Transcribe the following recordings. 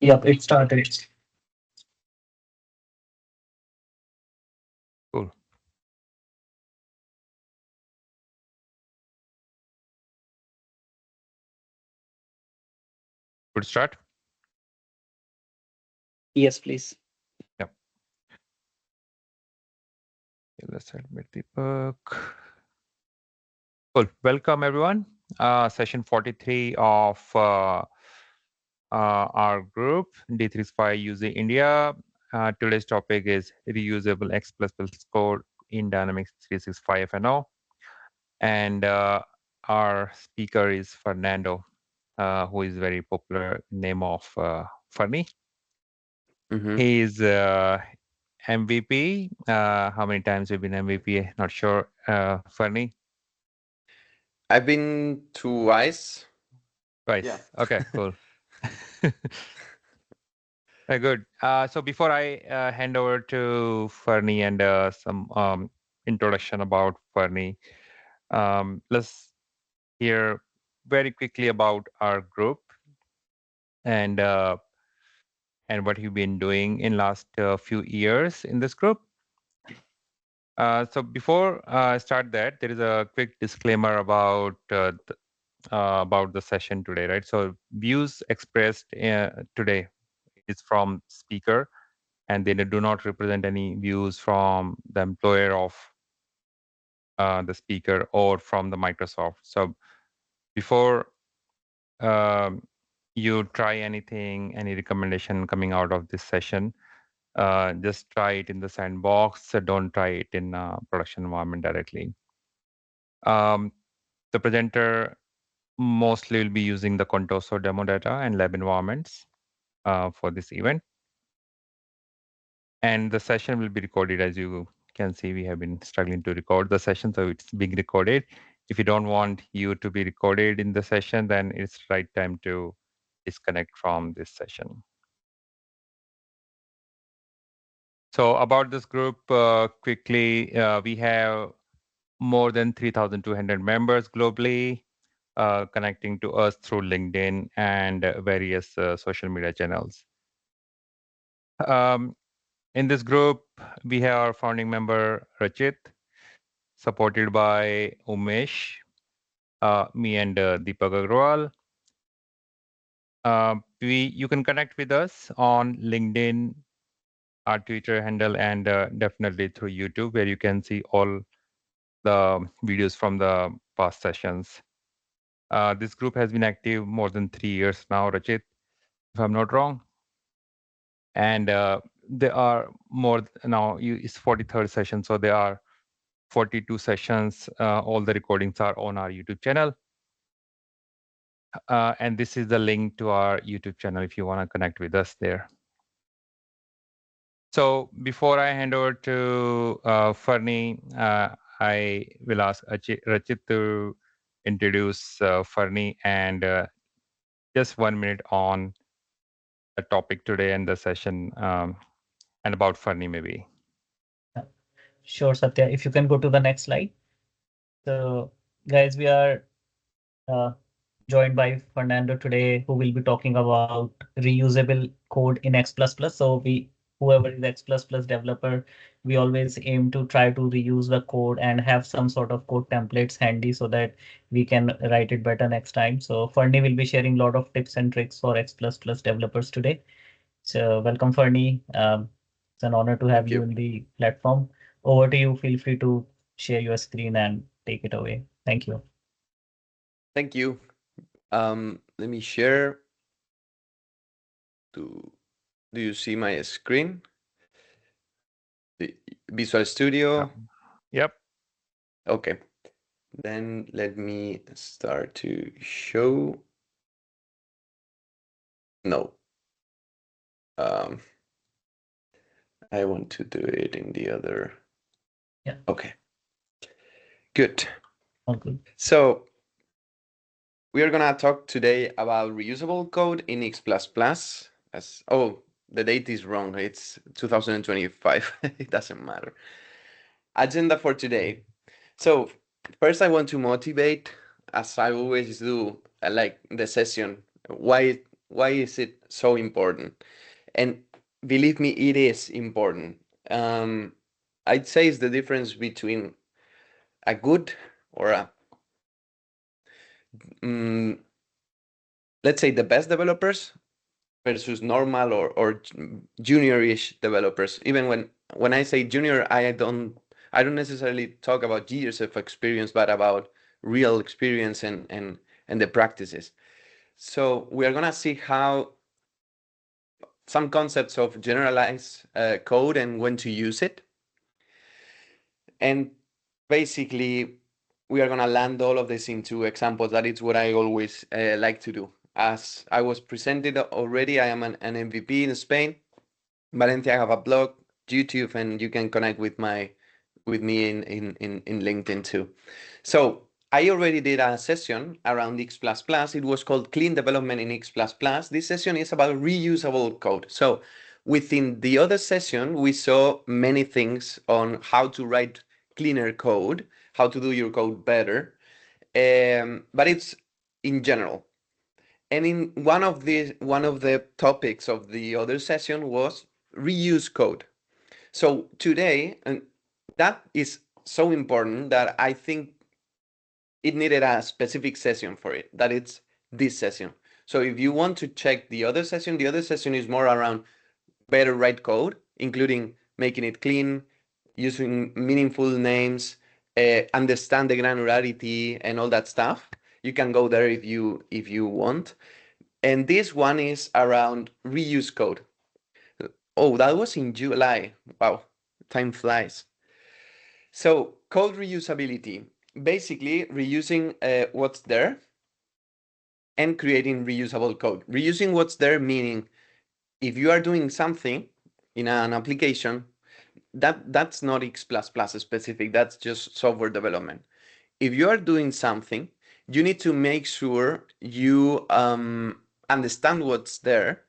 Yep, it started. Cool. Good start. Yes, please. Yep. Okay, let's admit the book. Cool. Welcome everyone. Session 43 of our group D365 using India. Today's topic is reusable X++ code in Dynamics 365fo. And our speaker is Fernando, who is very popular name of Fernie. Mhm. He is MVP. How many times have you been MVP? Not sure. Fernie? I've been twice. Twice. Yeah. Okay, cool. Very good. So before I hand over to Fernie and some introduction about Fernie, let's hear very quickly about our group and what you've been doing in last few years in this group. So before I start that, there is a quick disclaimer about the session today, right? So views expressed today is from speaker, and they do not represent any views from the employer of the speaker or from the Microsoft. So before you try anything, any recommendation coming out of this session, just try it in the sandbox. So don't try it in production environment directly. The presenter mostly will be using the Contoso demo data and lab environments for this event. And the session will be recorded. As you can see, we have been struggling to record the session, so it's being recorded. If you don't want you to be recorded in the session, then it's right time to disconnect from this session. So about this group, quickly, we have more than 3,200 members globally connecting to us through LinkedIn and various social media channels. In this group, we have our founding member, Rachit, supported by Umesh, me and Deepak Agrawal. You can connect with us on LinkedIn, our Twitter handle, and definitely through YouTube, where you can see all the videos from the past sessions. This group has been active more than 3 years now, Rachit, if I'm not wrong. And there are more now. It's 43rd session, so there are 42 sessions. All the recordings are on our YouTube channel. And this is the link to our YouTube channel if you want to connect with us there. So before I hand over to Fernie, I will ask Rachit to introduce Fernie and just 1 minute on the topic today and the session and about Fernie maybe. Sure, Satya. If you can go to the next slide. So, guys, we are uh, joined by Fernando today, who will be talking about reusable code in X++. So whoever is X++ developer, we always aim to try to reuse the code and have some sort of code templates handy so that we can write it better next time. So Fernie will be sharing a lot of tips and tricks for X++ developers today. So welcome, Fernie. It's an honor to have Thank you you. in the platform. Over to you. Feel free to share your screen and take it away. Thank you. Thank you. Let me share. Do you see my screen? The Visual Studio. Yep. Okay. Then let me start to show. No. I want to do it in the other. Yeah. Okay. Good. All good. So we are gonna talk today about reusable code in X++. The date is wrong. It's 2025. It doesn't matter. Agenda for today. So first, I want to motivate, as I always do, like the session. Why Why is it so important? And believe me, it is important. I'd say it's the difference between a good or a let's say the best developers versus normal or junior-ish developers. Even when I say junior, I don't necessarily talk about years of experience, but about real experience and the practices. So we are gonna see how some concepts of generalized code and when to use it. And basically, we are gonna land all of this into examples. That is what I always like to do. As I was presented already, I am an MVP in Spain. Valencia, I have a blog, YouTube, and you can connect with me in LinkedIn too. So I already did a session around X++. It was called Clean Development in X++. This session is about reusable code. So within the other session, we saw many things on how to write cleaner code, how to do your code better, but it's in general. And in one of the topics of the other session was reuse code. So today, and that is so important that I think it needed a specific session for it, that it's this session. So if you want to check the other session is more around better write code, including making it clean, using meaningful names, understand the granularity and all that stuff. You can go there if you want. And this one is around reuse code. Oh, that was in July. Wow, time flies. So code reusability, basically reusing what's there and creating reusable code. Reusing what's there meaning if you are doing something in an application, that's not X++ specific, that's just software development. If you are doing something, you need to make sure you understand what's there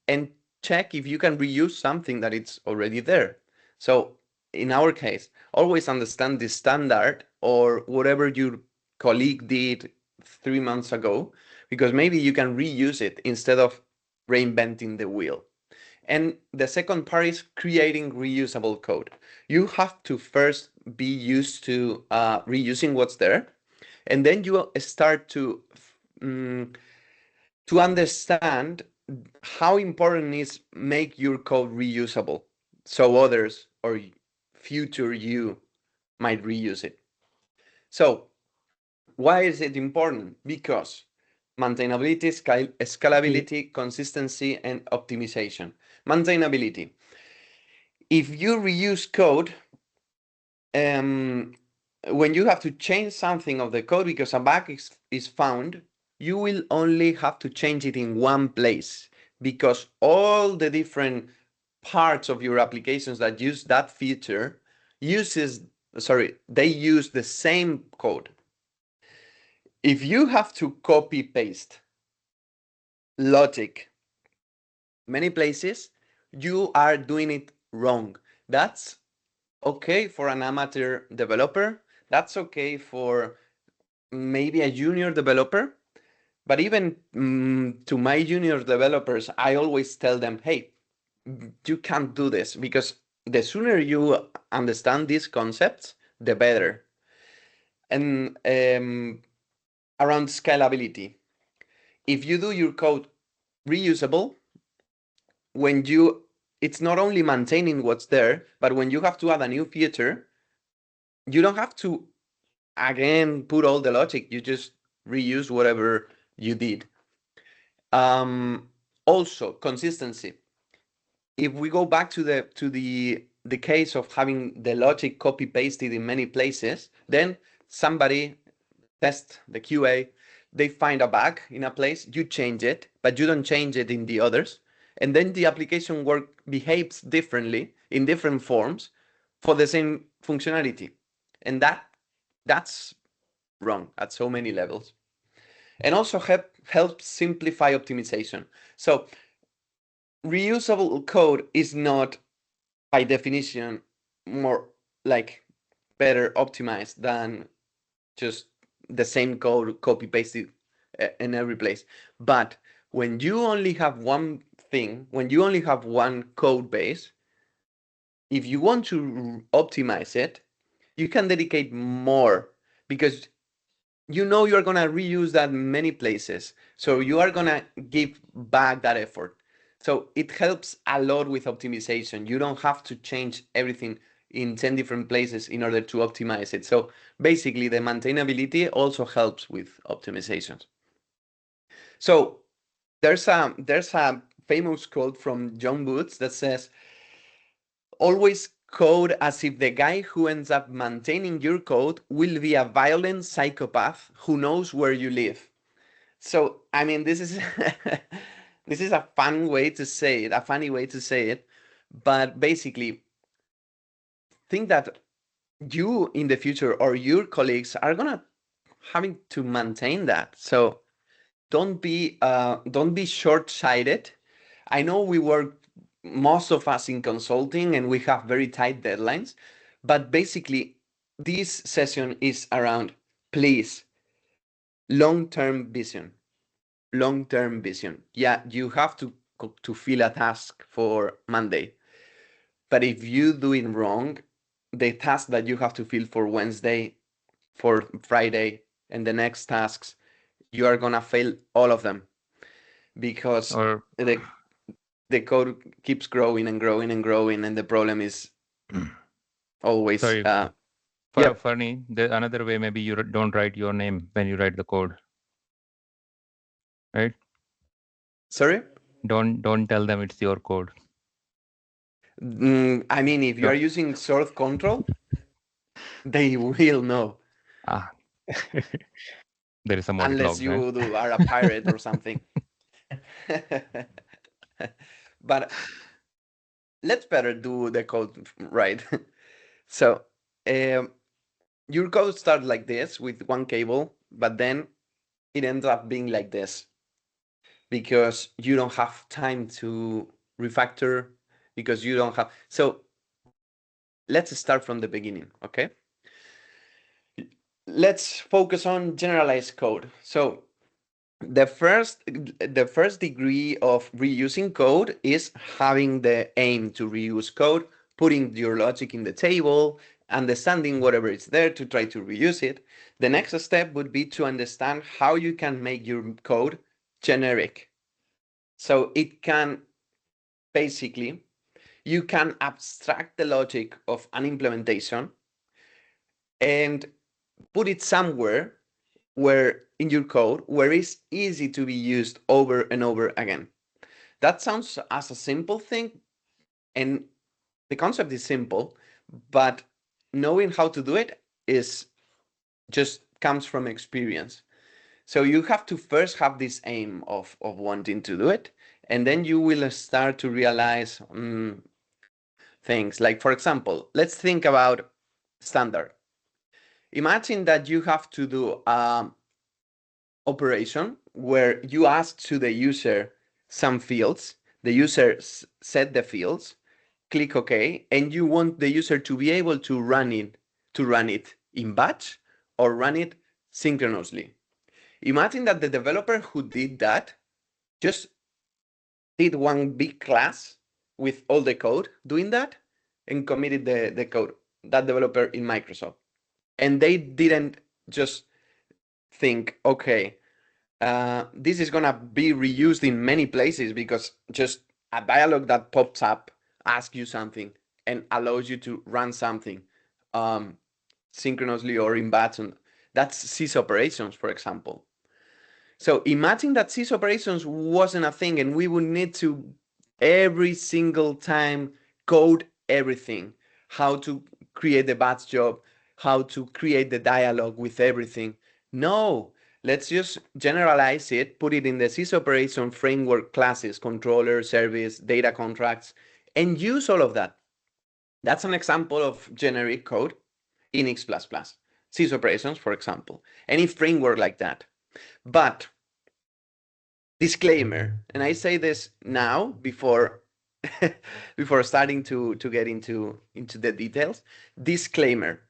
and check if you can reuse something that it's already there. So in our case, always understand the standard or whatever your colleague did 3 months ago, because maybe you can reuse it instead of reinventing the wheel. And the second part is creating reusable code. You have to first be used to reusing what's there, and then you start to understand how important is make your code reusable, so others or future you might reuse it. So why is it important? Because maintainability, scalability, consistency, and optimization. Maintainability. If you reuse code, when you have to change something of the code because a bug is found, you will only have to change it in one place, because all the different parts of your applications that use that feature they use the same code. If you have to copy paste logic many places, you are doing it wrong. That's okay for an amateur developer. That's okay for maybe a junior developer. But even to my junior developers, I always tell them, hey, you can't do this, because the sooner you understand these concepts, the better. And around scalability, if you do your code reusable, it's not only maintaining what's there, but when you have to add a new feature, you don't have to again put all the logic. You just reuse whatever you did. Also, consistency. If we go back to the case of having the logic copy pasted in many places, then somebody test the QA, they find a bug in a place, you change it, but you don't change it in the others. And then the application behaves differently in different forms for the same functionality. And that's wrong at so many levels. And also helps simplify optimization. So reusable code is not by definition more like better optimized than just the same code copy pasted in every place. But when you only have one thing, when you only have one code base, if you want to optimize it, you can dedicate more because you know you're going to reuse that in many places. So you are going to give back that effort. So it helps a lot with optimization. You don't have to change everything in 10 different places in order to optimize it. So basically the maintainability also helps with optimizations. So there's a famous quote from John Booth that says, always code as if the guy who ends up maintaining your code will be a violent psychopath who knows where you live. So, I mean, this is this is a fun way to say it, a funny way to say it, but basically, think that you in the future or your colleagues are gonna having to maintain that. So don't be short-sighted. I know we work, most of us, in consulting and we have very tight deadlines, but basically this session is around, please, long-term vision. Long-term vision. Yeah, you have to fill a task for Monday, but if you do it wrong, the task that you have to fill for Wednesday, for Friday, and the next tasks, you are gonna fail all of them because Or the code keeps growing and growing and growing, and the problem is always sorry, yeah. Fernie, another way maybe you don't write your name when you write the code, right? Sorry? Don't tell them it's your code. I mean, if you are using source control, they will know. Ah, there is a multi-log, Unless you are a pirate or something. But let's better do the code right. So your code starts like this with one cable, but then it ends up being like this because you don't have time to refactor, because you don't have. So let's start from the beginning, okay? Let's focus on generalized code. So the first degree of reusing code is having the aim to reuse code, putting your logic in the table, understanding whatever is there to try to reuse it. The next step would be to understand how you can make your code generic. So it can basically, you can abstract the logic of an implementation and put it somewhere where in your code where it's easy to be used over and over again. That sounds as a simple thing, and the concept is simple, but knowing how to do it is just comes from experience. So you have to first have this aim of wanting to do it, and then you will start to realize things. Like, for example, let's think about standard. Imagine that you have to do operation where you ask to the user some fields, the user set the fields, click OK, and you want the user to be able to run it in batch or run it synchronously. Imagine that the developer who did that just did one big class with all the code doing that and committed the code, that developer in Microsoft. And they didn't just think, okay, this is gonna be reused in many places, because just a dialog that pops up asks you something and allows you to run something synchronously or in batch. That's sys operations, for example. So imagine that sys operations wasn't a thing and we would need to every single time code everything, how to create the batch job, how to create the dialogue with everything. No, let's just generalize it, put it in the sys operation framework classes, controller, service, data contracts, and use all of that. That's an example of generic code in X++. Sys operations, for example, any framework like that. But disclaimer, and I say this now before before starting to get into the details. Disclaimer: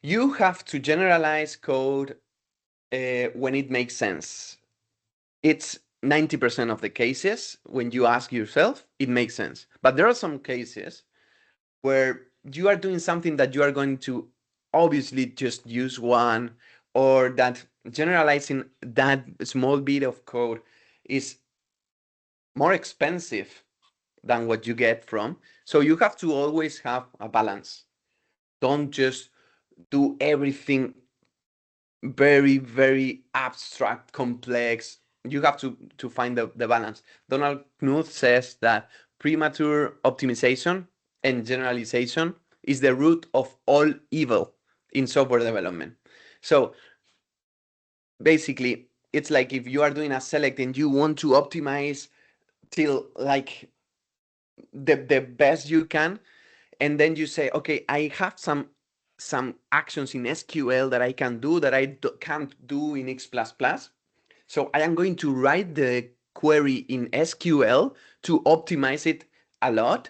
you have to generalize code when it makes sense. It's 90% of the cases, when you ask yourself, it makes sense. But there are some cases where you are doing something that you are going to obviously just use one, or that generalizing that small bit of code is more expensive than what you get from. So you have to always have a balance. Don't just do everything very, very abstract, complex. You have to find the balance. Donald Knuth says that premature optimization and generalization is the root of all evil in software development. So basically, it's like if you are doing a select and you want to optimize till like the best you can, and then you say, okay, I have some actions in SQL that I can do that I can't do in X++. So I am going to write the query in SQL to optimize it a lot,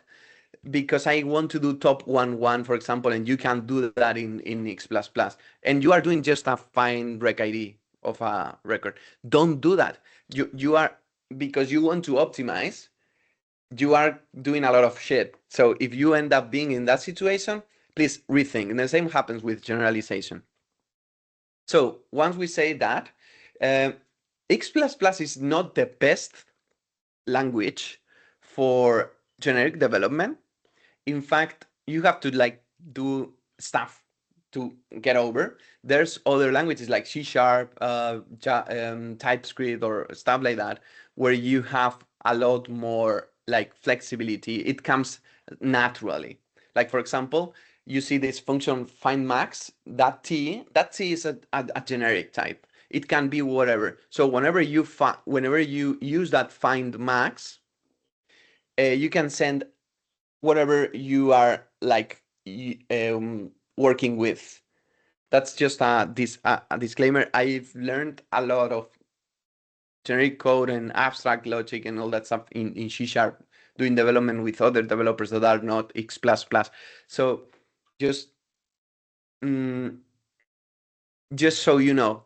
because I want to do top 1-1, for example, and you can do that in X++. And you are doing just a find rec ID of a record. Don't do that. You are, because you want to optimize, you are doing a lot of shit. So if you end up being in that situation, please rethink. And the same happens with generalization. So once we say that, X++ is not the best language for generic development. In fact, you have to like do stuff to get over. There's other languages like C#, TypeScript, or stuff like that, where you have a lot more like flexibility. It comes naturally. Like for example, you see this function find max. That T is a generic type. It can be whatever. So whenever you use that find max, you can send whatever you are like working with. That's just a disclaimer. I've learned a lot of generic code and abstract logic and all that stuff in C#, doing development with other developers that are not X++. So just so you know,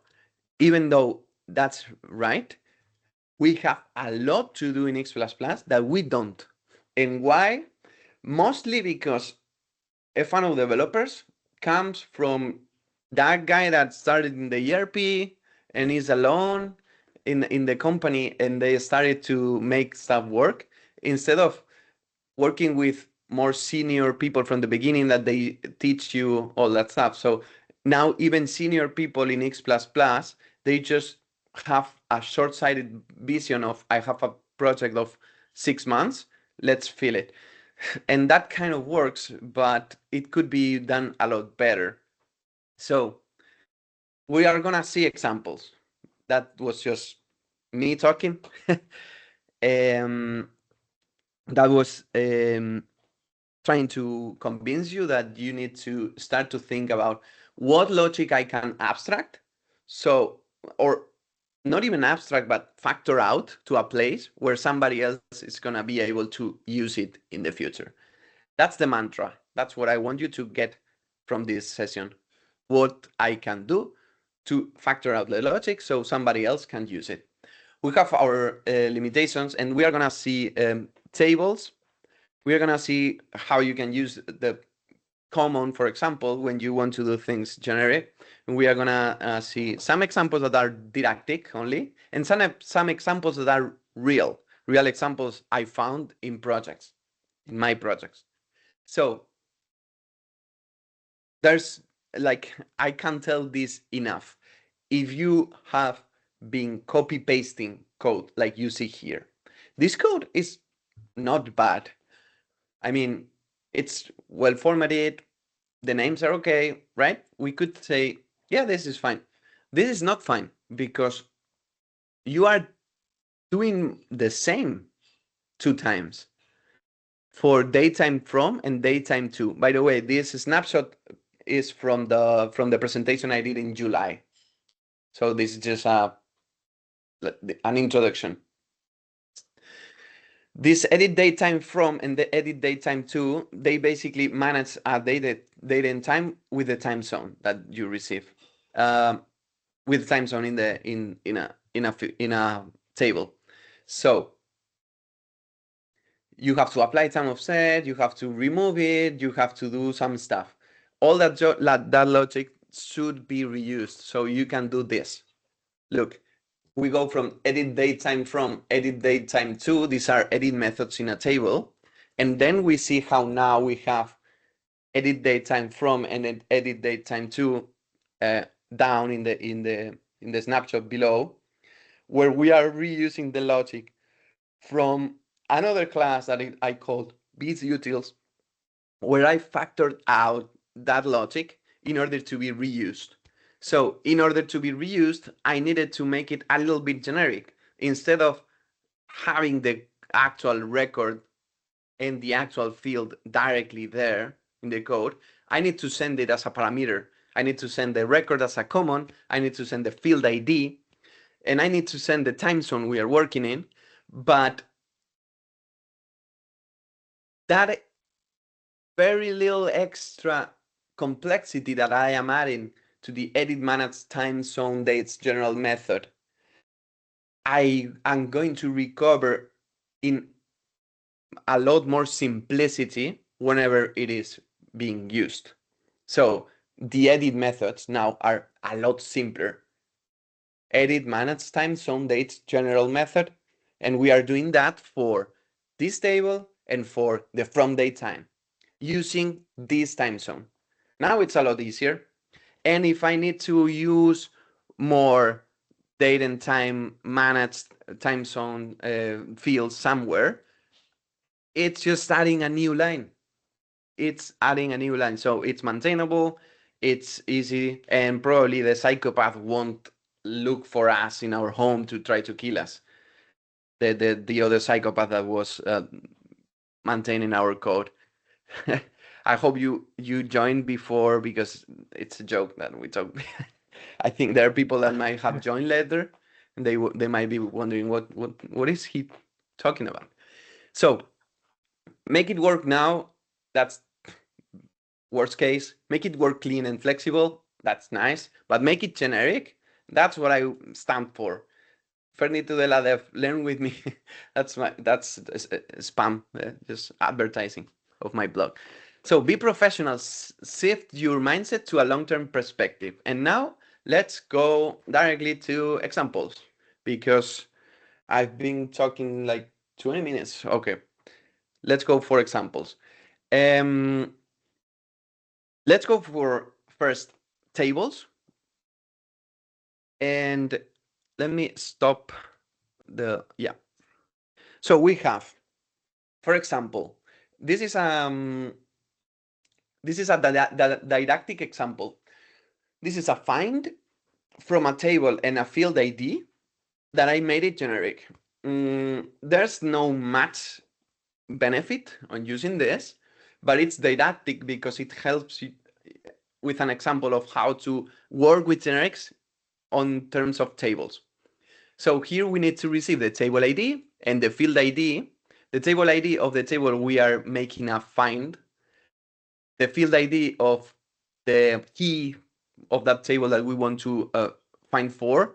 even though that's right, we have a lot to do in X++ that we don't. And why? Mostly because F&O developers comes from that guy that started in the ERP and is alone in the company, and they started to make stuff work instead of working with more senior people from the beginning that they teach you all that stuff. So now even senior people in X++, they just have a short-sighted vision of, I have a project of 6 months, let's fill it. And that kind of works, but it could be done a lot better. So we are gonna see examples. That was just me talking. That was trying to convince you that you need to start to think about what logic I can abstract. So, or not even abstract, but factor out to a place where somebody else is gonna be able to use it in the future. That's the mantra. That's what I want you to get from this session. What I can do to factor out the logic so somebody else can use it. We have our limitations, and we are going to see tables. We are going to see how you can use the common, for example, when you want to do things generic. And we are going to see some examples that are didactic only, and some examples that are real examples I found in projects, in my projects. So there's like, I can't tell this enough. If you have been copy pasting code like you see here, this code is not bad. I mean, it's well formatted. The names are okay, right? We could say, yeah, this is fine. This is not fine because you are doing the same 2 times for datetime from and datetime to. By the way, this snapshot is from the presentation I did in July. So this is just an introduction. This edit datetime from and the edit datetime to, they basically manage a date and time with the time zone that you receive, with time zone in a table. So you have to apply time offset, you have to remove it, you have to do some stuff. All that logic should be reused. So you can do this. Look, we go from edit date time from, edit date time to. These are edit methods in a table. And then we see how now we have edit date time from and edit date time to down in the snapshot below, where we are reusing the logic from another class that I called BizUtils, where I factored out that logic in order to be reused. So in order to be reused, I needed to make it a little bit generic. Instead of having the actual record and the actual field directly there in the code, I need to send it as a parameter. I need to send the record as a common. I need to send the field ID, and I need to send the time zone we are working in. But that very little extra complexity that I am adding to the edit manage time zone dates general method, I am going to recover in a lot more simplicity whenever it is being used. So the edit methods now are a lot simpler. Edit manage time zone dates general method, and we are doing that for this table and for the from date time using this time zone. Now it's a lot easier. And if I need to use more date and time managed time zone fields somewhere, it's just adding a new line. It's adding a new line. So it's maintainable, it's easy, and probably the psychopath won't look for us in our home to try to kill us. The other psychopath that was maintaining our code. I hope you joined before, because it's a joke that we talk. I think there are people that might have joined later, and they might be wondering what is he talking about. So make it work now. That's worst case. Make it work clean and flexible. That's nice, but make it generic. That's what I stand for. Fernie Tudela Dev, learn with me. that's spam, just advertising of my blog. So be professional, shift your mindset to a long-term perspective. And now let's go directly to examples, because I've been talking like 20 minutes. Okay, let's go for examples. Let's go for first tables. And let me stop yeah. So we have, for example, this is a didactic example. This is a find from a table and a field ID that I made it generic. There's no much benefit on using this, but it's didactic because it helps you with an example of how to work with generics on terms of tables. So here we need to receive the table ID and the field ID. The table ID of the table we are making a find, the field ID of the key of that table that we want to find for,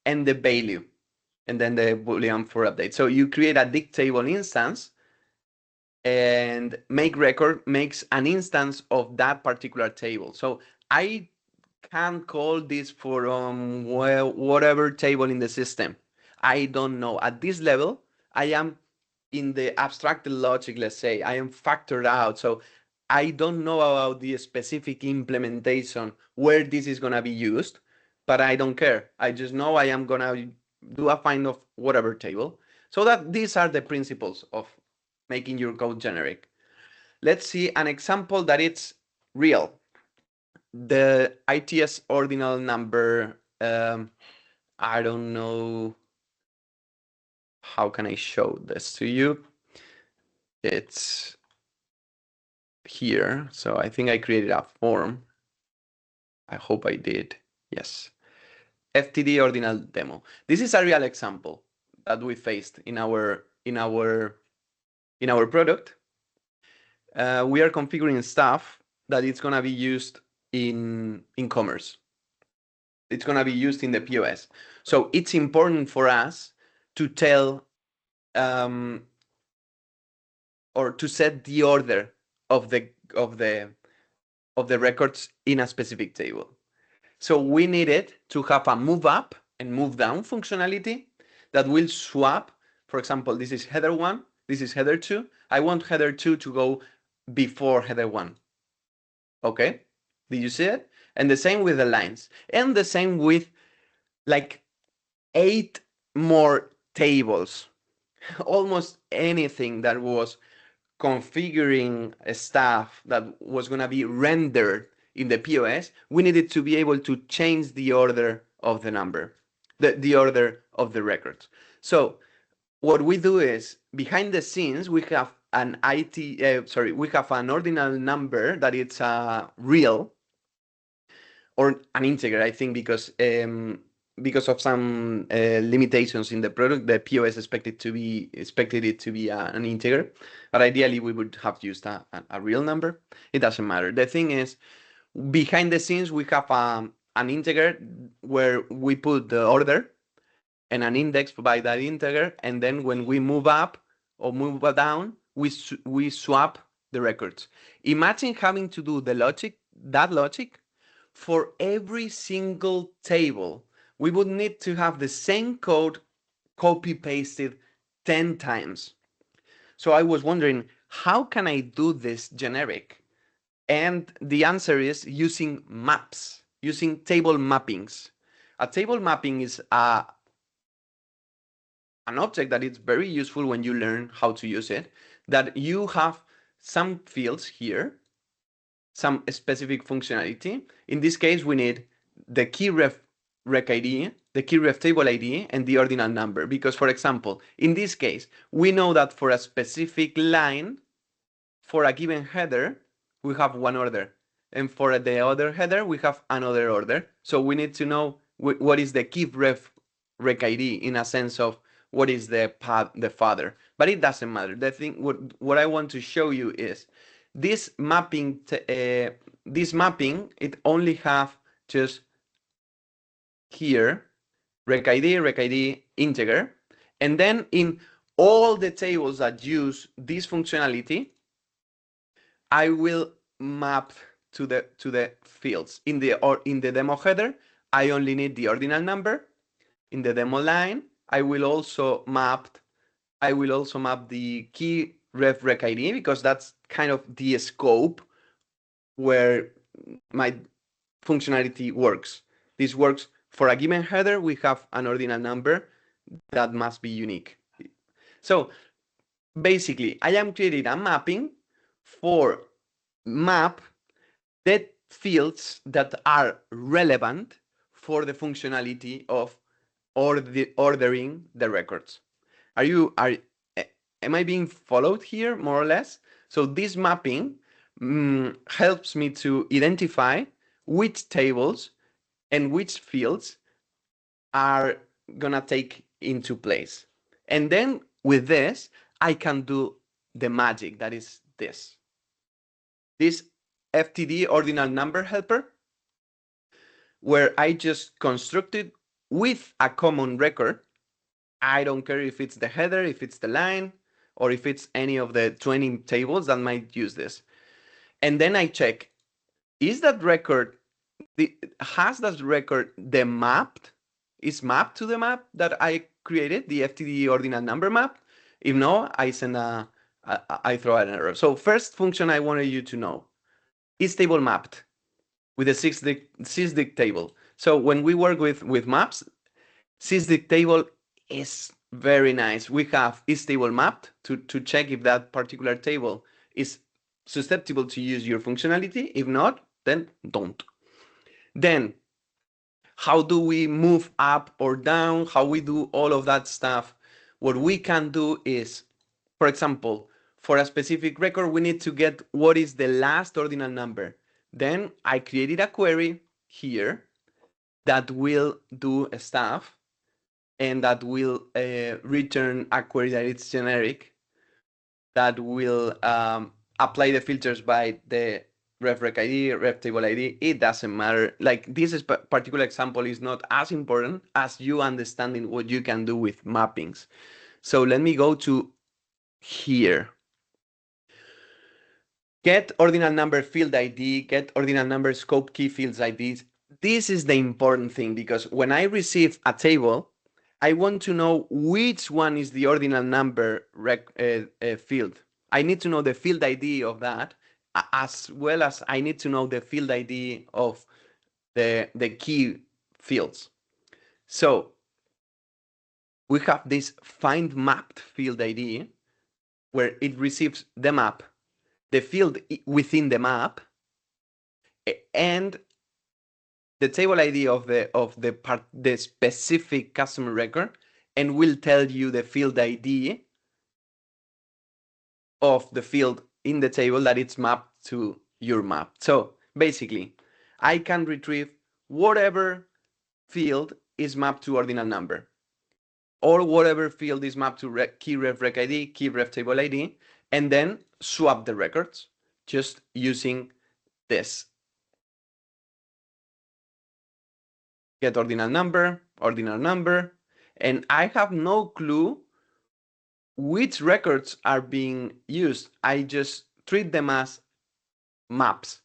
and the value, and then the boolean for update. So you create a dict table instance, and make record makes an instance of that particular table. So I can call this for whatever table in the system. I don't know. At this level, I am in the abstracted logic, let's say. I am factored out. So I don't know about the specific implementation where this is going to be used, but I don't care. I just know I am going to do a find of whatever table. So that these are the principles of making your code generic. Let's see an example that it's real. The ITS ordinal number, I don't know, how can I show this to you? It's here. So I think I created a form. I hope I did. Yes. FTD ordinal demo. This is a real example that we faced in our product. We are configuring stuff that it's gonna be used in commerce. It's gonna be used in the POS. So it's important for us to tell or to set the order of the records in a specific table. So we needed to have a move up and move down functionality that will swap. For example, this is header 1, this is header 2. I want header 2 to go before header 1. Okay, did you see it? And the same with the lines, and the same with like 8 more tables. Almost anything that was configuring stuff that was going to be rendered in the POS, we needed to be able to change the order of the number, the order of the records. So what we do is, behind the scenes, we have an we have an ordinal number that it's real or an integer, I think, because of some limitations in the product, the POS expected it to be an integer, but ideally we would have used a real number. It doesn't matter. The thing is, behind the scenes we have an integer where we put the order and an index by that integer, and then when we move up or move down, we swap the records. Imagine having to do that logic for every single table. We would need to have the same code copy pasted 10 times. So I was wondering, how can I do this generic? And the answer is using maps, using table mappings. A table mapping is an object that is very useful when you learn how to use it, that you have some fields here, some specific functionality. In this case, we need the key ref ID, the key ref table ID, and the ordinal number. Because, for example, in this case, we know that for a specific line, for a given header, we have one order. And for the other header, we have another order. So we need to know what is the key ref ID in a sense of what is the father. But it doesn't matter. The thing, what I want to show you is this mapping, it only have just here, rec ID, integer. And then in all the tables that use this functionality, I will map to the fields. In the demo header, I only need the ordinal number. In the demo line, I will also map the key rec ID, because that's kind of the scope where my functionality works. This works for a given header. We have an ordinal number that must be unique. So basically, I am creating a mapping for map the fields that are relevant for the functionality of ordering the records. Am I being followed here, more or less? So this mapping helps me to identify which tables and which fields are gonna take into place. And then with this, I can do the magic that is this FTD ordinal number helper, where I just constructed with a common record. I don't care if it's the header, if it's the line, or if it's any of the 20 tables that might use this. And then I check, is that record, has that record is mapped to the map that I created, the FTD ordinal number map? If no, I throw an error. So first function I wanted you to know, is table mapped with a sysdict table. So when we work with maps, sysdict table is very nice. We have is table mapped to check if that particular table is susceptible to use your functionality. If not, then don't. Then how do we move up or down? How we do all of that stuff? What we can do is, for example, for a specific record, we need to get what is the last ordinal number. Then I created a query here that will do stuff and that will return a query that is generic, that will apply the filters by the ref ID, ref table ID. It doesn't matter. Like this particular example is not as important as you understanding what you can do with mappings. So let me go to here. Get ordinal number field ID, get ordinal number scope key fields IDs. This is the important thing, because when I receive a table, I want to know which one is the ordinal number field. I need to know the field ID of that, as well as I need to know the field ID of the key fields. So we have this find mapped field ID where it receives the map, the field within the map, and the table ID of the specific customer record, and will tell you the field ID of the field in the table that it's mapped to your map. So basically, I can retrieve whatever field is mapped to ordinal number, or whatever field is mapped to key ref rec ID, key ref table ID, and then swap the records just using this. Get ordinal number, and I have no clue which records are being used. I just treat them as maps.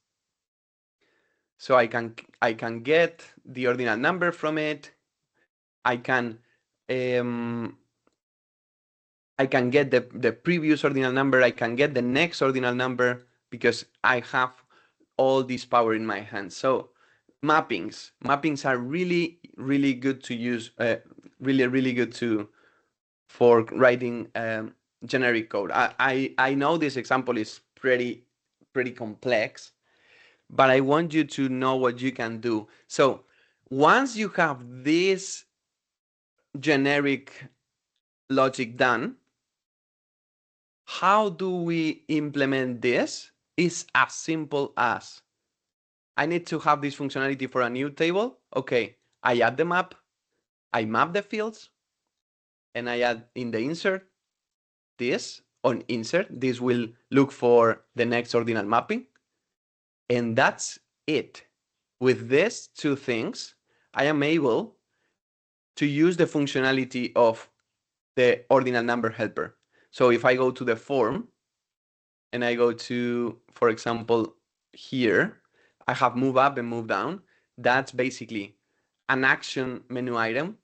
So I can get the ordinal number from it. I can get the previous ordinal number. I can get the next ordinal number, because I have all this power in my hands. So mappings are really, really good to use. Really good for writing generic code. I know this example is pretty complex, but I want you to know what you can do. So once you have this generic logic done, how do we implement this? It's as simple as, I need to have this functionality for a new table. Okay, I add the map, I map the fields, and I add in the insert this. On insert, this will look for the next ordinal mapping. And that's it. With these two things, I am able to use the functionality of the ordinal number helper. So if I go to the form and I go to, for example, here, I have move up and move down. That's basically an action menu item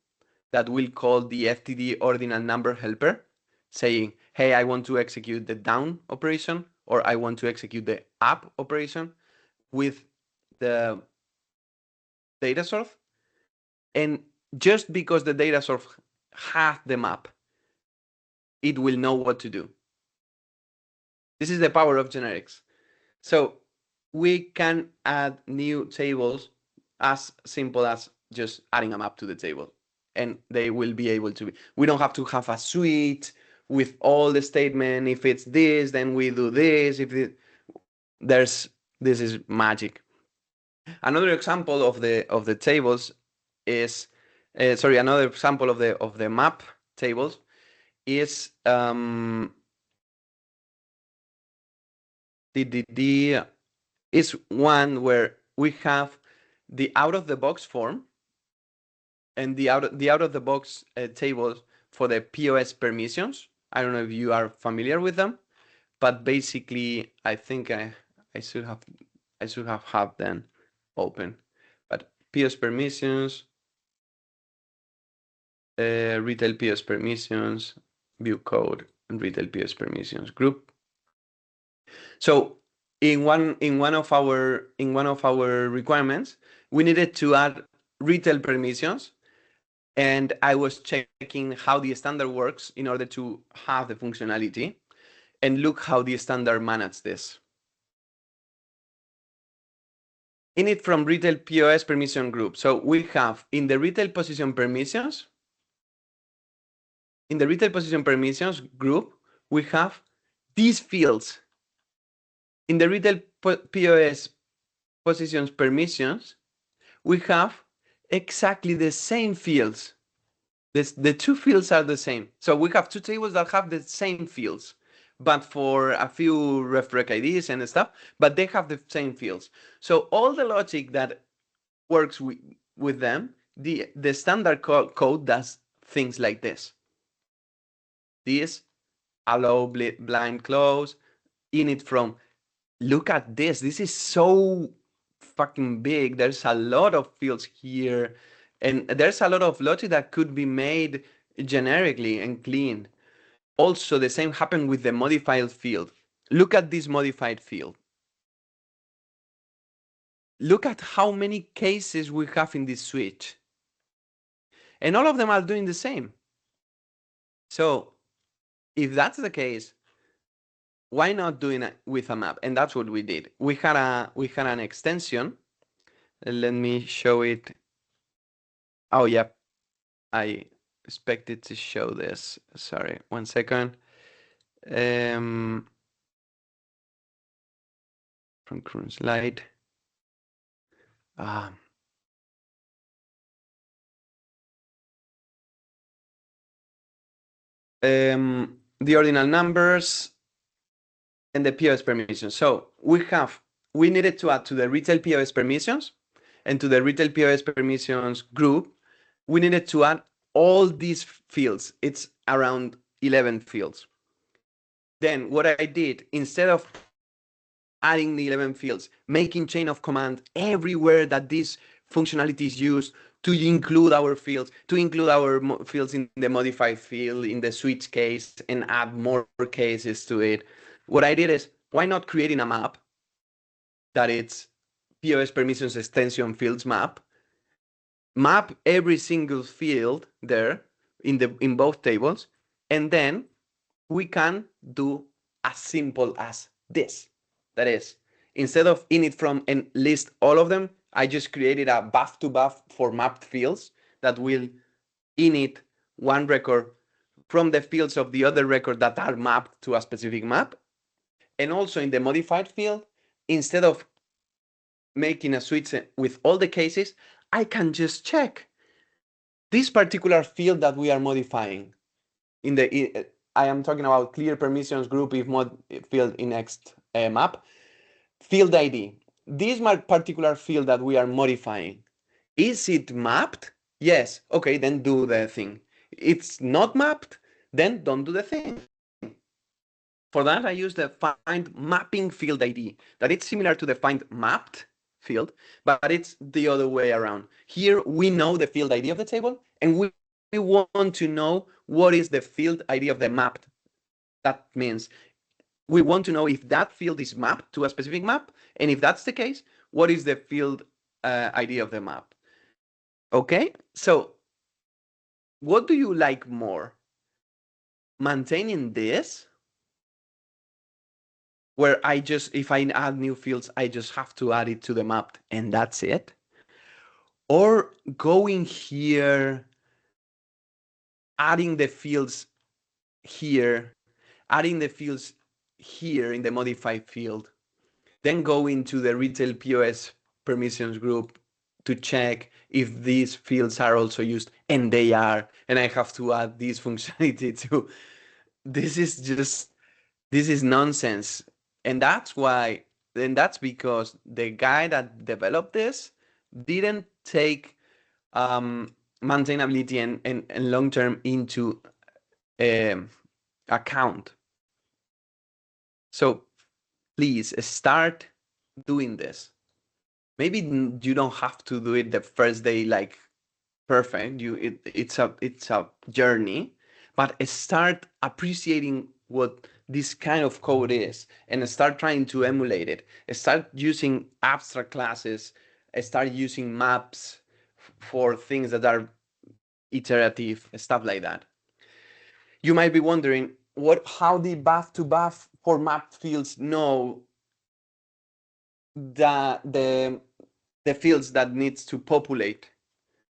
that will call the FTD ordinal number helper, saying, hey, I want to execute the down operation, or I want to execute the up operation with the data source. And just because the data source has the map, it will know what to do. This is the power of generics. So we can add new tables as simple as just adding a map to the table, and they will be able to be. We don't have to have a suite with all the statement. If it's this, then we do this. If this is magic. Another example of the tables is, another example of the map tables is is one where we have the out of the box form and the out of the box tables for the POS permissions. I don't know if you are familiar with them, but basically I think I should have had them open. But POS permissions, retail POS permissions, view code, and retail POS permissions group. So in one of our requirements, we needed to add retail permissions, and I was checking how the standard works in order to have the functionality, and look how the standard manages this. Init from retail POS permission group. So we have in the retail position permissions, group, we have these fields. In the retail POS positions permissions, we have exactly the same fields. The two fields are the same. So we have two tables that have the same fields, but for a few ref rec IDs and stuff, but they have the same fields. So all the logic that works with them, the standard code does things like this. this, allow blind close, init from. Look at this. This is so fucking big. There's a lot of fields here, and there's a lot of logic that could be made generically and clean. Also, the same happened with the modified field. Look at this modified field. Look at how many cases we have in this switch. And all of them are doing the same. So if that's the case, why not doing it with a map? And that's what we did. We had an extension. Let me show it. Oh, yeah. I expected to show this. Sorry, 1 second. From current slide. The ordinal numbers and the POS permissions. So we needed to add to the retail POS permissions and to the retail POS permissions group, we needed to add all these fields. It's around 11 fields. Then what I did, instead of adding the 11 fields, making chain of command everywhere that this functionality is used, to include our fields, to include our fields in the modified field, in the switch case, and add more cases to it. What I did is, why not creating a map that it's POS permissions extension fields map every single field there in both tables, and then we can do as simple as this. That is, instead of init from and list all of them, I just created a buff to buff for mapped fields that will init one record from the fields of the other record that are mapped to a specific map. And also in the modified field, instead of making a switch with all the cases, I can just check this particular field that we are modifying. I am talking about clear permissions group if mod field in next map. Field ID. This particular field that we are modifying, is it mapped? Yes. Okay, then do the thing. It's not mapped, then don't do the thing. For that, I use the find mapping field ID. That it's similar to the find mapped field, but it's the other way around. Here we know the field ID of the table, and we want to know what is the field ID of the mapped. That means we want to know if that field is mapped to a specific map, and if that's the case, what is the field ID of the map? Okay, so what do you like more? Maintaining this, where if I add new fields, I just have to add it to the map and that's it? Or going here, adding the fields here, adding the fields here in the modified field, then go into the retail POS permissions group to check if these fields are also used, and they are, and I have to add this functionality too. This is nonsense. And that's because the guy that developed this didn't take maintainability and long-term into account. So please start doing this. Maybe you don't have to do it the first day like perfect. It's a journey, but start appreciating what this kind of code is and start trying to emulate it. Start using abstract classes, start using maps for things that are iterative, stuff like that. You might be wondering, how did buff to buff for mapped fields know the fields that needs to populate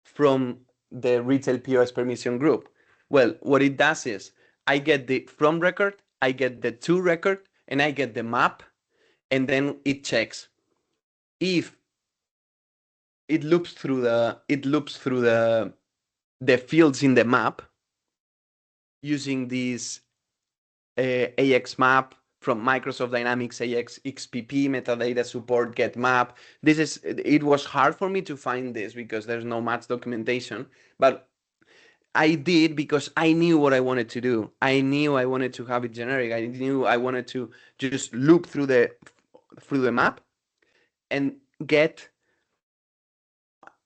from the retail POS permission group? Well, what it does is I get the from record, I get the to record, and I get the map, and then it checks if it loops through the fields in the map using this AX map from Microsoft Dynamics AX XPP metadata support get map. It was hard for me to find this because there's no much documentation, but I did because I knew what I wanted to do. I knew I wanted to have it generic. I knew I wanted to just loop through the map and get.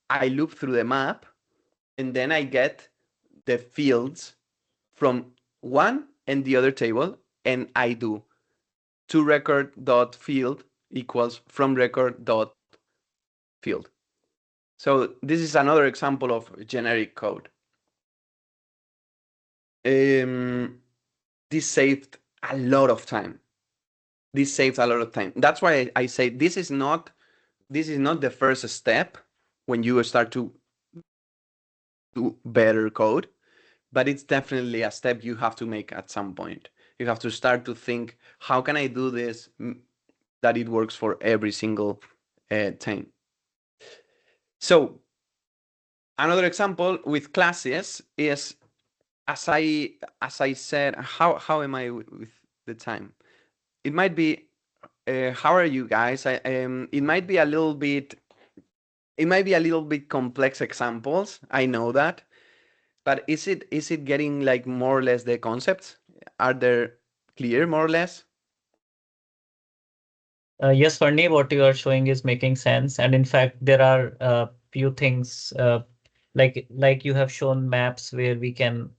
I loop through the map, and then I get the fields from one and the other table, and I do to record dot field equals from record dot field. So this is another example of generic code. This saved a lot of time. That's why I say this is not the first step when you start to do better code, but it's definitely a step you have to make at some point. You have to start to think, how can I do this that it works for every single time? So another example with classes is, as I said, how am I with the time? It might be, how are you guys? It might be a little bit complex examples. I know that, but is it getting like more or less the concepts? Are they clear more or less? Yes, Fernie, what you are showing is making sense. And in fact, there are few things like you have shown maps where we can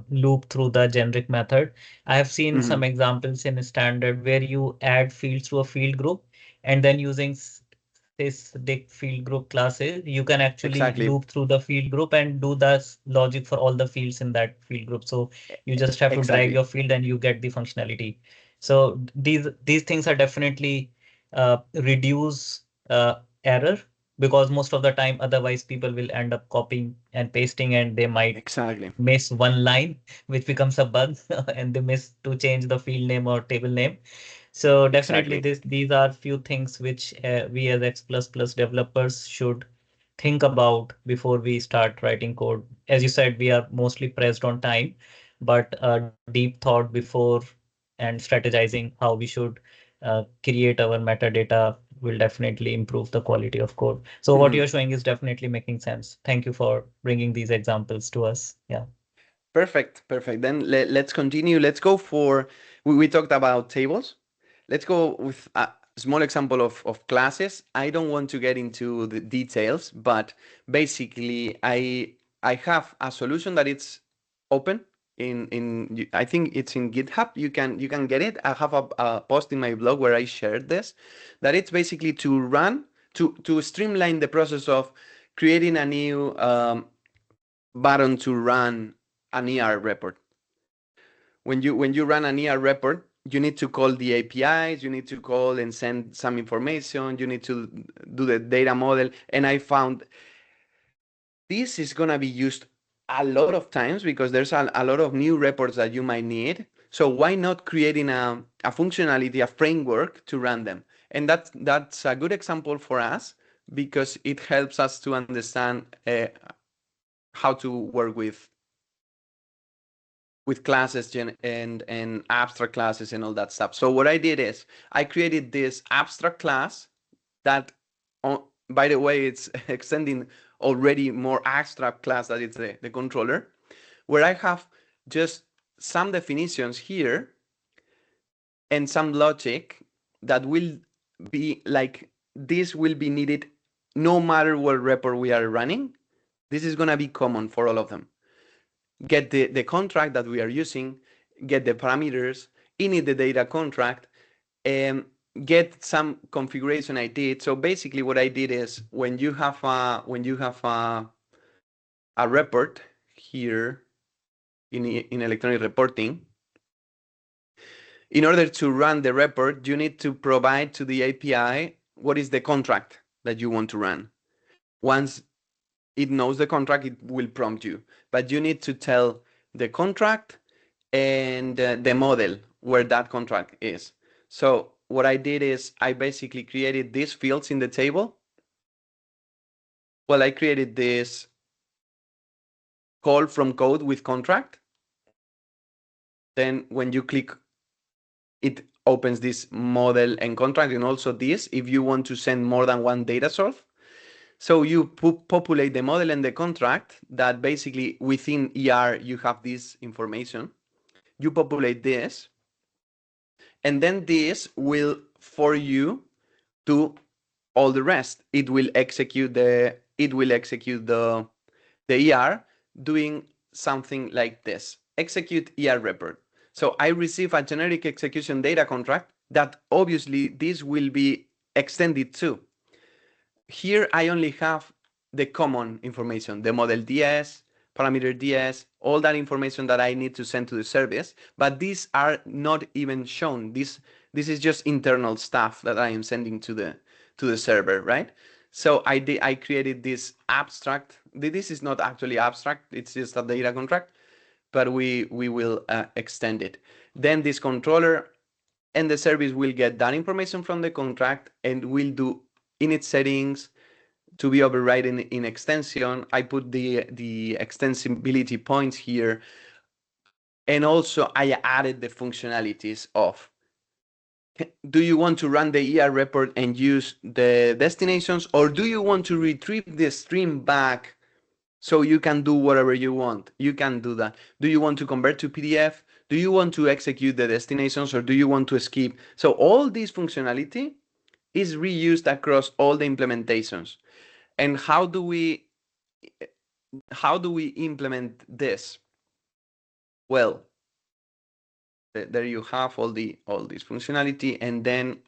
loop through the generic method. I have seen some examples in standard where you add fields to a field group, and then using this dict field group classes, you can actually Exactly. loop through the field group and do the logic for all the fields in that field group. So you just have to drag Exactly. your field and you get the functionality. So these things are definitely reduce error, because most of the time otherwise people will end up copying and pasting and they might Exactly. miss one line, which becomes a bug, and they miss to change the field name or table name. So definitely Exactly. these are few things which we as X++ developers should think about before we start writing code. As you said, we are mostly pressed on time, but deep thought before and strategizing how we should create our metadata will definitely improve the quality of code. So what you're showing is definitely making sense. Thank you for bringing these examples to us. Yeah. Perfect. Then let's continue. Let's go for, we talked about tables. Let's go with a small example of classes. I don't want to get into the details, but basically I have a solution that it's open in I think it's in GitHub. You can get it. I have a post in my blog where I shared this, that it's basically to run to streamline the process of creating a new button to run an ER report. When you run an ER report, you need to call the APIs, you need to call and send some information, you need to do the data model. And I found this is going to be used a lot of times because there's a lot of new reports that you might need. So why not creating a functionality, a framework to run them? And that's a good example for us because it helps us to understand how to work with classes and abstract classes and all that stuff. So what I did is I created this abstract class that, by the way, it's extending already more abstract class that it's the controller, where I have just some definitions here and some logic that will be like, this will be needed no matter what report we are running. This is going to be common for all of them. Get the contract that we are using, get the parameters, init the data contract, and get some configuration I did. So basically what I did is when you have a report here in electronic reporting, in order to run the report, you need to provide to the API what is the contract that you want to run. Once it knows the contract, it will prompt you, but you need to tell the contract and the model where that contract is. So what I did is I basically created these fields in the table. Well, I created this call from code with contract. Then when you click, it opens this model and contract, and also this if you want to send more than one data source. So you populate the model and the contract that basically within ER you have this information. You populate this, and then this will for you do all the rest. It will execute the ER doing something like this. Execute ER report. So I receive a generic execution data contract that obviously this will be extended to. Here I only have the common information, the model DS, parameter DS, all that information that I need to send to the service, but these are not even shown. This is just internal stuff that I am sending to the server, right? So I created this abstract. This is not actually abstract, it's just a data contract, but we will extend it. Then this controller and the service will get that information from the contract and will do init settings to be overridden in extension. I put the extensibility points here. And also I added the functionalities of, do you want to run the ER report and use the destinations, or do you want to retrieve the stream back so you can do whatever you want? You can do that. Do you want to convert to PDF? Do you want to execute the destinations, or do you want to skip? So all this functionality is reused across all the implementations. And how do we implement this? Well, there you have all this functionality, and then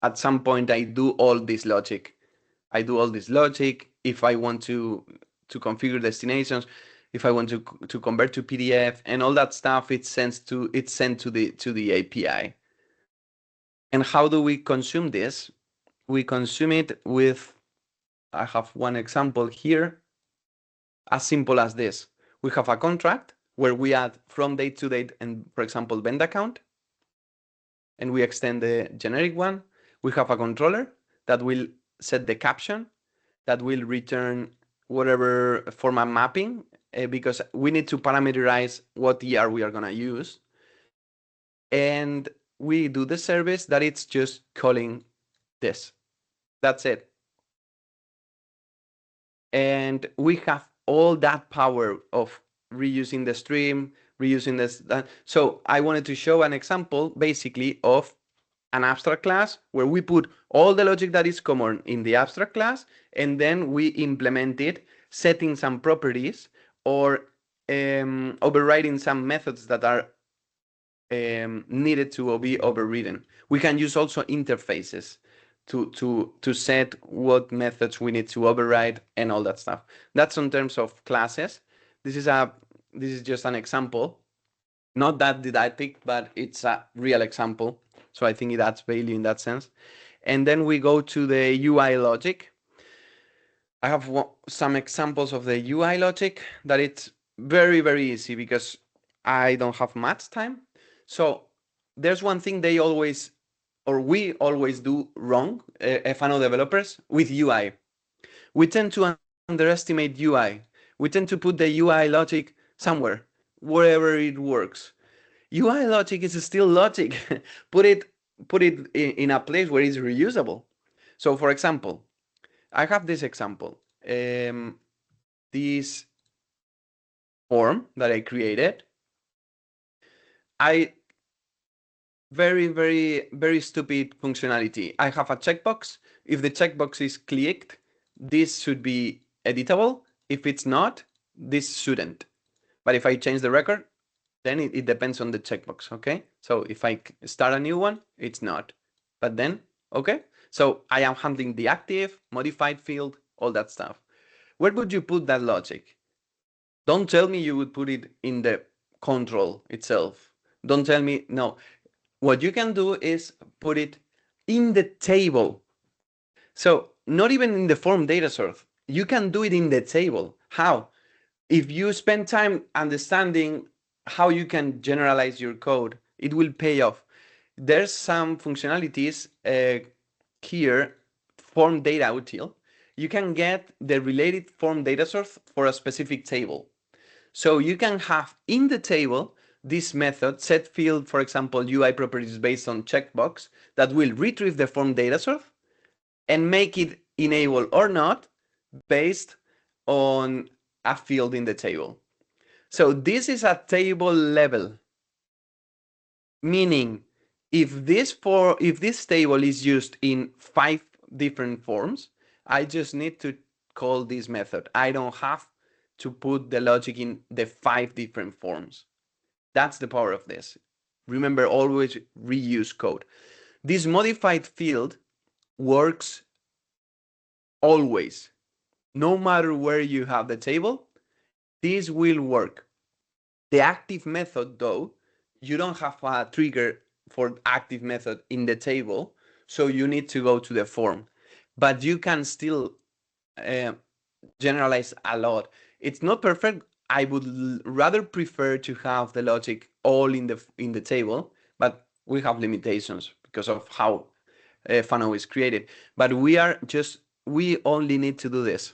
at some point I do all this logic. If I want to configure destinations, if I want to convert to PDF and all that stuff, it's sent to the API. And how do we consume this? We consume it with, I have one example here, as simple as this. We have a contract where we add from date to date and, for example, vend account, and we extend the generic one. We have a controller that will set the caption, that will return whatever format mapping, because we need to parameterize what ER we are going to use. And we do the service that it's just calling this. That's it. And we have all that power of reusing the stream, reusing this. So I wanted to show an example basically of an abstract class where we put all the logic that is common in the abstract class, and then we implement it, setting some properties or overriding some methods that are needed to be overridden. We can use also interfaces to set what methods we need to override and all that stuff. That's in terms of classes. This is just an example, not that didactic, but it's a real example. So I think it adds value in that sense. And then we go to the UI logic. I have some examples of the UI logic that it's very, very easy because I don't have much time. So there's one thing we always do wrong, F&O developers, with UI. We tend to underestimate UI. We tend to put the UI logic somewhere, wherever it works. UI logic is still logic. put it in a place where it's reusable. So for example, I have this example. This form that I created, very, very, very stupid functionality. I have a checkbox. If the checkbox is clicked, this should be editable. If it's not, this shouldn't. But if I change the record, then it depends on the checkbox, okay? So if I start a new one, it's not. But then, okay? So I am handling the active, modified field, all that stuff. Where would you put that logic? Don't tell me you would put it in the control itself. Don't tell me, no. What you can do is put it in the table. So not even in the form data source. You can do it in the table. How? If you spend time understanding how you can generalize your code, it will pay off. There's some functionalities here, form data util. You can get the related form data source for a specific table. So you can have in the table this method, set field, for example, UI properties based on checkbox, that will retrieve the form data source and make it enable or not based on a field in the table. So this is a table level, meaning if this table is used in 5 different forms, I just need to call this method. I don't have to put the logic in the 5 different forms. That's the power of this. Remember, always reuse code. This modified field works always. No matter where you have the table, this will work. The active method, though, you don't have a trigger for active method in the table, so you need to go to the form. But you can still generalize a lot. It's not perfect. I would rather prefer to have the logic all in the table, but we have limitations because of how FANO is created. But we only need to do this.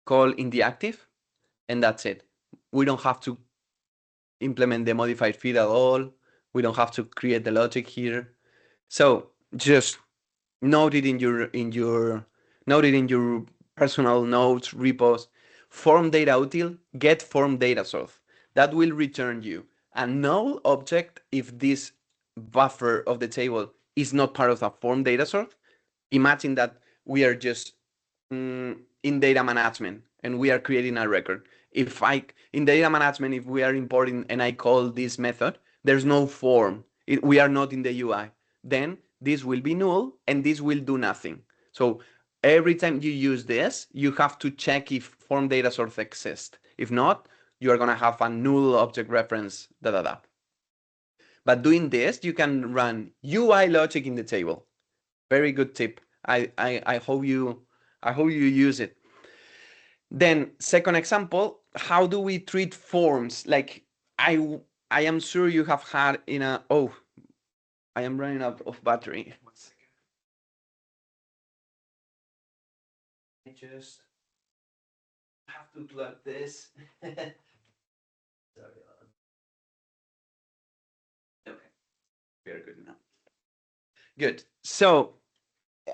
Call in the active, and that's it. We don't have to implement the modified field at all. We don't have to create the logic here. So just note it in your personal notes, repos, form data util, get form data source. That will return you a null object if this buffer of the table is not part of a form data source. Imagine that we are just in data management and we are creating a record. In data management, if we are importing and I call this method, there's no form. We are not in the UI. Then this will be null and this will do nothing. So every time you use this, you have to check if form data source exists. If not, you are going to have a null object reference, But doing this, you can run UI logic in the table. Very good tip. I hope you use it. Then second example, how do we treat forms? Like I am sure you have had I am running out of battery. 1 second. I just have to plug this. Sorry. Okay, we are good now. Good. So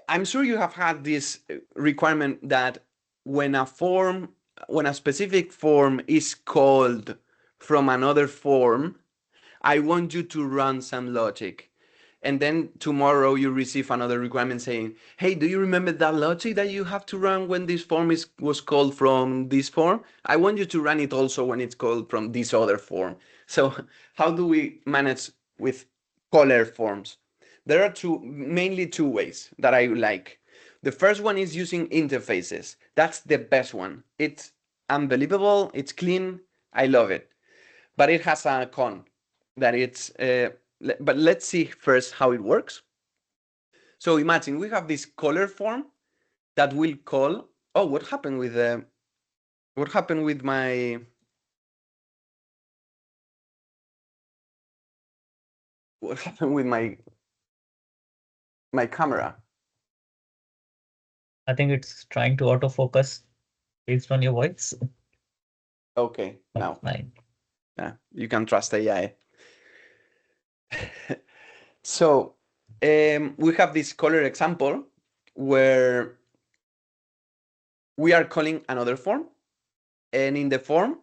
I'm sure you have had this requirement that when a specific form is called from another form, I want you to run some logic. And then tomorrow you receive another requirement saying, hey, do you remember that logic that you have to run when this form was called from this form? I want you to run it also when it's called from this other form. So how do we manage with caller forms? There are mainly two ways that I like. The first one is using interfaces. That's the best one. It's unbelievable. It's clean. I love it. But it has a con that it's, but let's see first how it works. So imagine we have this caller form that will call, oh, what happened with my camera? I think it's trying to autofocus based on your voice. Okay, now. Fine. Yeah, you can trust AI. So we have this caller example where we are calling another form, and in the form,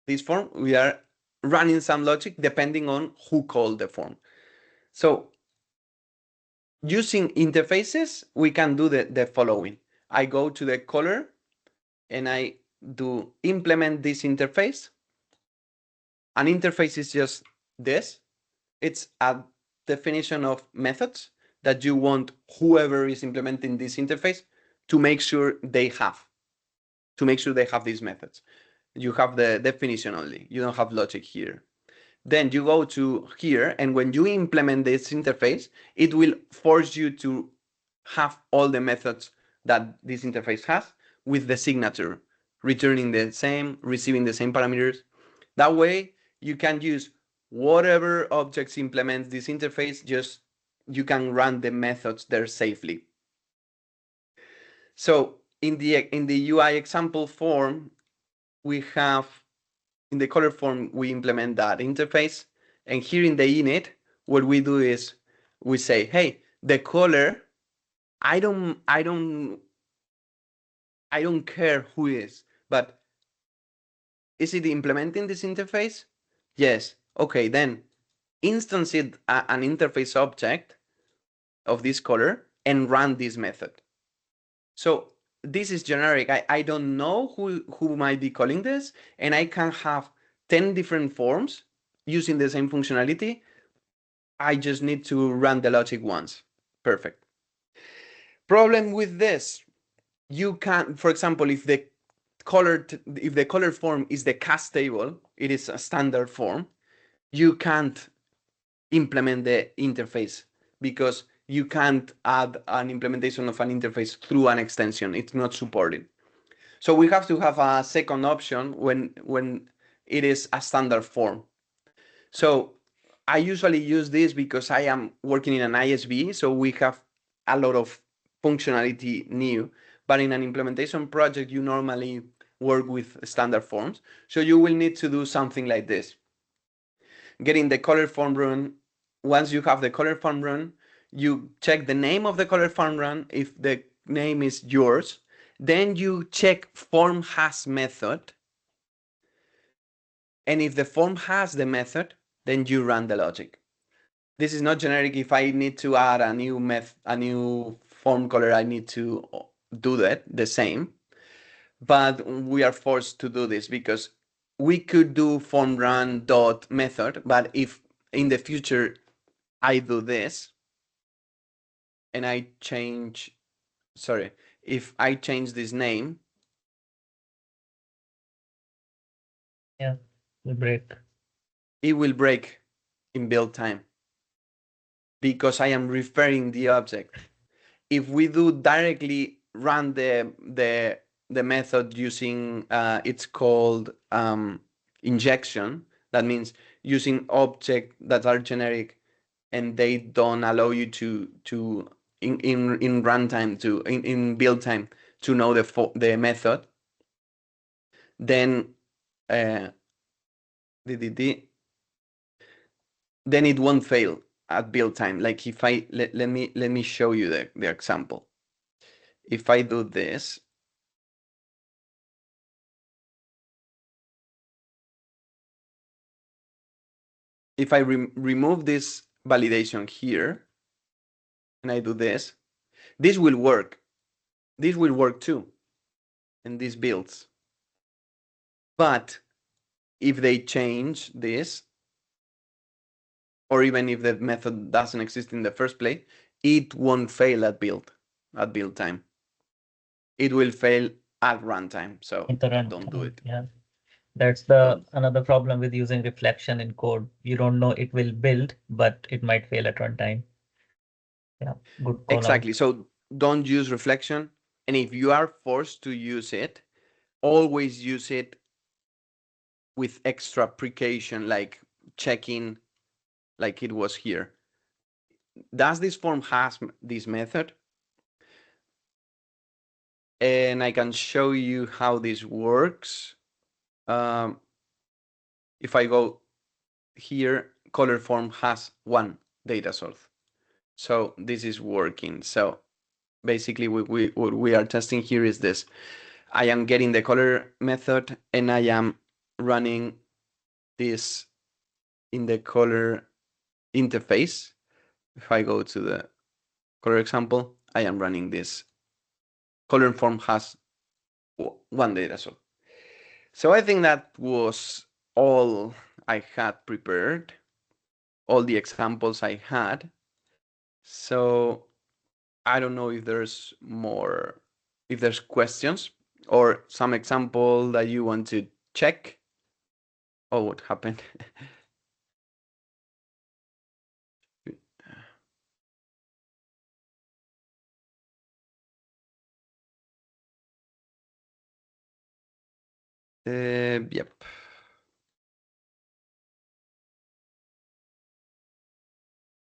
this form, we are running some logic depending on who called the form. So using interfaces, we can do the following. I go to the caller and I do implement this interface. An interface is just this. It's a definition of methods that you want whoever is implementing this interface to make sure they have these methods. You have the definition only. You don't have logic here. Then you go to here, and when you implement this interface, it will force you to have all the methods that this interface has with the signature, returning the same, receiving the same parameters. That way, you can use whatever objects implements this interface, just you can run the methods there safely. So in the UI example form, we have, in the caller form, we implement that interface. And here in the init, what we do is we say, hey, the caller I don't care who is, but is it implementing this interface? Yes. Okay, then instance it an interface object of this color and run this method. So this is generic. I don't know who might be calling this, and I can have 10 different forms using the same functionality. I just need to run the logic once. Perfect. Problem with this, you can, for example, if the color form is the cast table, it is a standard form, you can't implement the interface because you can't add an implementation of an interface through an extension. It's not supported. So we have to have a second option when it is a standard form. So I usually use this because I am working in an ISV, so we have a lot of functionality new. But in an implementation project, you normally work with standard forms. So you will need to do something like this. Getting the color form run. Once you have the color form run, you check the name of the color form run. If the name is yours, then you check form has method. And if the form has the method, then you run the logic. This is not generic. If I need to add a new form color, I need to do that the same. But we are forced to do this because we could do form run dot method, but if in the future I do this and I change, sorry, if I change this name, Yeah, will break. it will break in build time because I am referring the object. If we do directly run the method using it's called injection, that means using objects that are generic and they don't allow you to in runtime to in build time to know the method, then then it won't fail at build time. Like if I let me show you the example. If I do this, if I remove this validation here and I do this, this will work. This will work too. And this builds. But if they change this, or even if the method doesn't exist in the first place, it won't fail at build time. It will fail at runtime. So In the don't do runtime. it. Yeah. That's the Don't. another problem with using reflection in code. You don't know it will build, but it might fail at runtime. Yeah, good call out. Exactly. So don't use reflection. And if you are forced to use it, always use it with extra precaution, like checking, like it was here. Does this form has this method? And I can show you how this works. If I go here, color form has one data source. So this is working. So basically what we are testing here is this. I am getting the color method and I am running this in the color interface. If I go to the color example, I am running this. Color form has one data source. So I think that was all I had prepared, all the examples I had. So I don't know if there's more, if there's questions or some example that you want to check. Oh, what happened? Yep.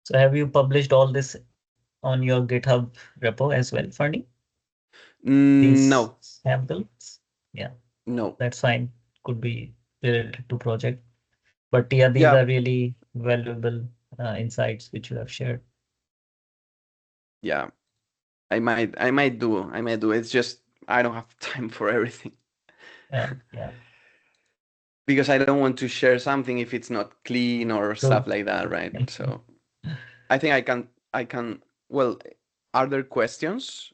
So have you published all this on your GitHub repo as well, Fernie? These No, samples? Yeah, no. that's fine. Could be related to project. But yeah, these Yeah, are really valuable insights which you have shared. yeah. I might do. It's just I don't have time for everything. Yeah. Because I don't want to share something if it's not clean or stuff True. like that, right? So I think I can. Well, are there questions?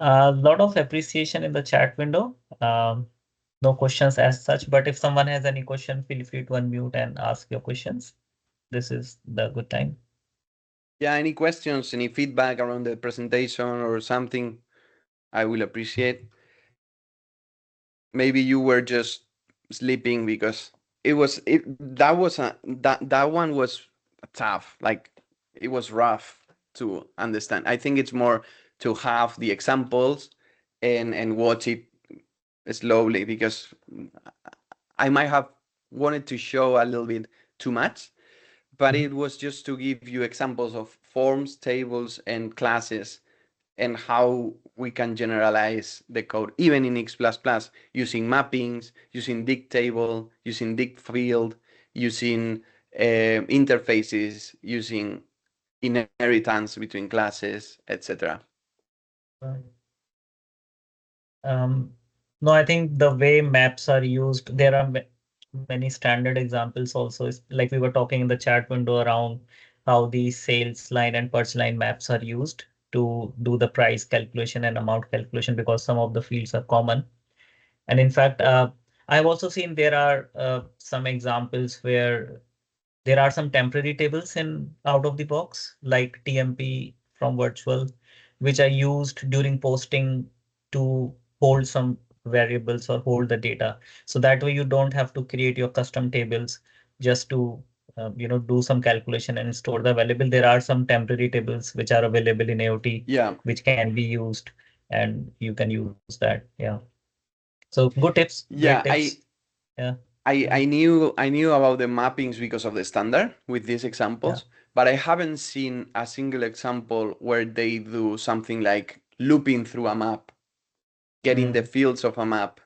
A lot of appreciation in the chat window. No questions as such, but if someone has any question, feel free to unmute and ask your questions. This is the good time. Yeah, any questions, any feedback around the presentation or something, I will appreciate. Maybe you were just sleeping because that one was tough. Like it was rough to understand. I think it's more to have the examples and watch it slowly because I might have wanted to show a little bit too much, but it was just to give you examples of forms, tables, and classes and how we can generalize the code even in X++ using mappings, using dig table, using dig field, using interfaces, using inheritance between classes, etc. No, I think the way maps are used, there are many standard examples also. Is like we were talking in the chat window around how the sales line and purchase line maps are used to do the price calculation and amount calculation because some of the fields are common. And in fact, I've also seen there are some examples where there are some temporary tables in out of the box, like TMP from virtual, which are used during posting to hold some variables or hold the data. So that way you don't have to create your custom tables just to do some calculation and store the available. There are some temporary tables which are available in AOT, Yeah, which can be used, and you can use that. Yeah. So good tips, great yeah. tips. Yeah. I knew about the mappings because of the standard with these Yeah. examples, but I haven't seen a single example where they do something like looping through a map, getting the Mm, fields of a map,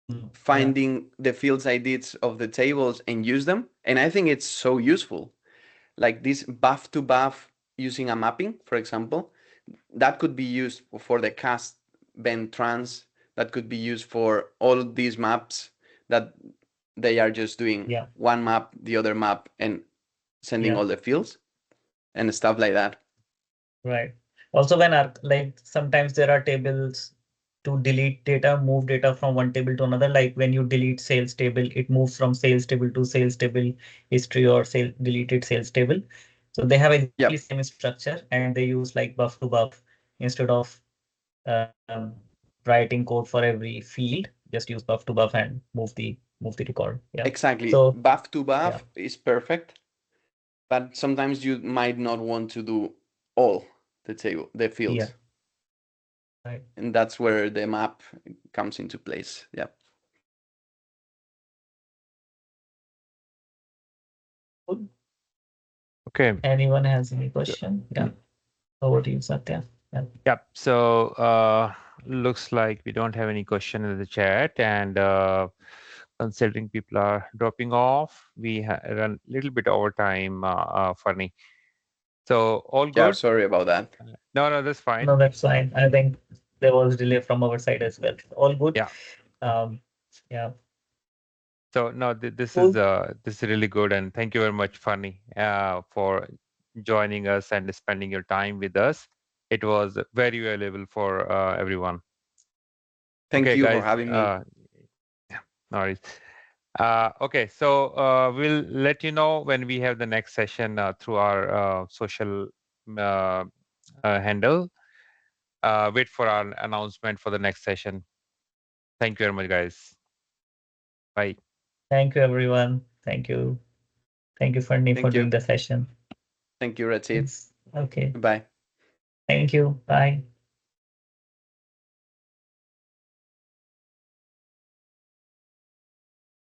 yeah. finding the fields IDs of the tables and use them. And I think it's so useful. Like this buff to buff using a mapping, for example, that could be used for the cast bend trans. That could be used for all these maps that they are just doing Yeah. one map, the other map, and sending Yeah. all the fields and stuff like that. Right. Also, when like sometimes there are tables to delete data, move data from one table to another. Like when you delete sales table, it moves from sales table to sales table history or deleted sales table. So they have exactly Yep, same structure and they use like buff to buff instead of um, writing code for every field. Just use buff to buff and move the record. Yeah. exactly. So Buff to yeah. buff is perfect, but sometimes you might not want to do all the Yeah. fields, Right. and that's where the map comes into place. Yeah. Cool. Okay. Anyone has any question? Yeah. Over to you, Satya. Yeah. Yep. So looks like we don't have any question in the chat, and considering people are dropping off, we run a little bit over time. Funny. So all Yeah, good? sorry about that. No, that's fine. No, that's fine. I think there was delay from our side as well. All good. Yeah. Um, yeah. So no, this Cool. is really good, and thank you very much, Funny, for joining us and spending your time with us. It was very valuable for everyone. Thank Okay, you for guys. having me. No worries. Okay, so we'll let you know when we have the next session through our social uh, handle. Wait for our announcement for the next session. Thank you very much, guys. Bye. Thank you, everyone. Thank you. Thank you, Fernie, for Thank doing you. the session. Thank you, Ratsit. Yes. Okay. Bye. Thank you. Bye.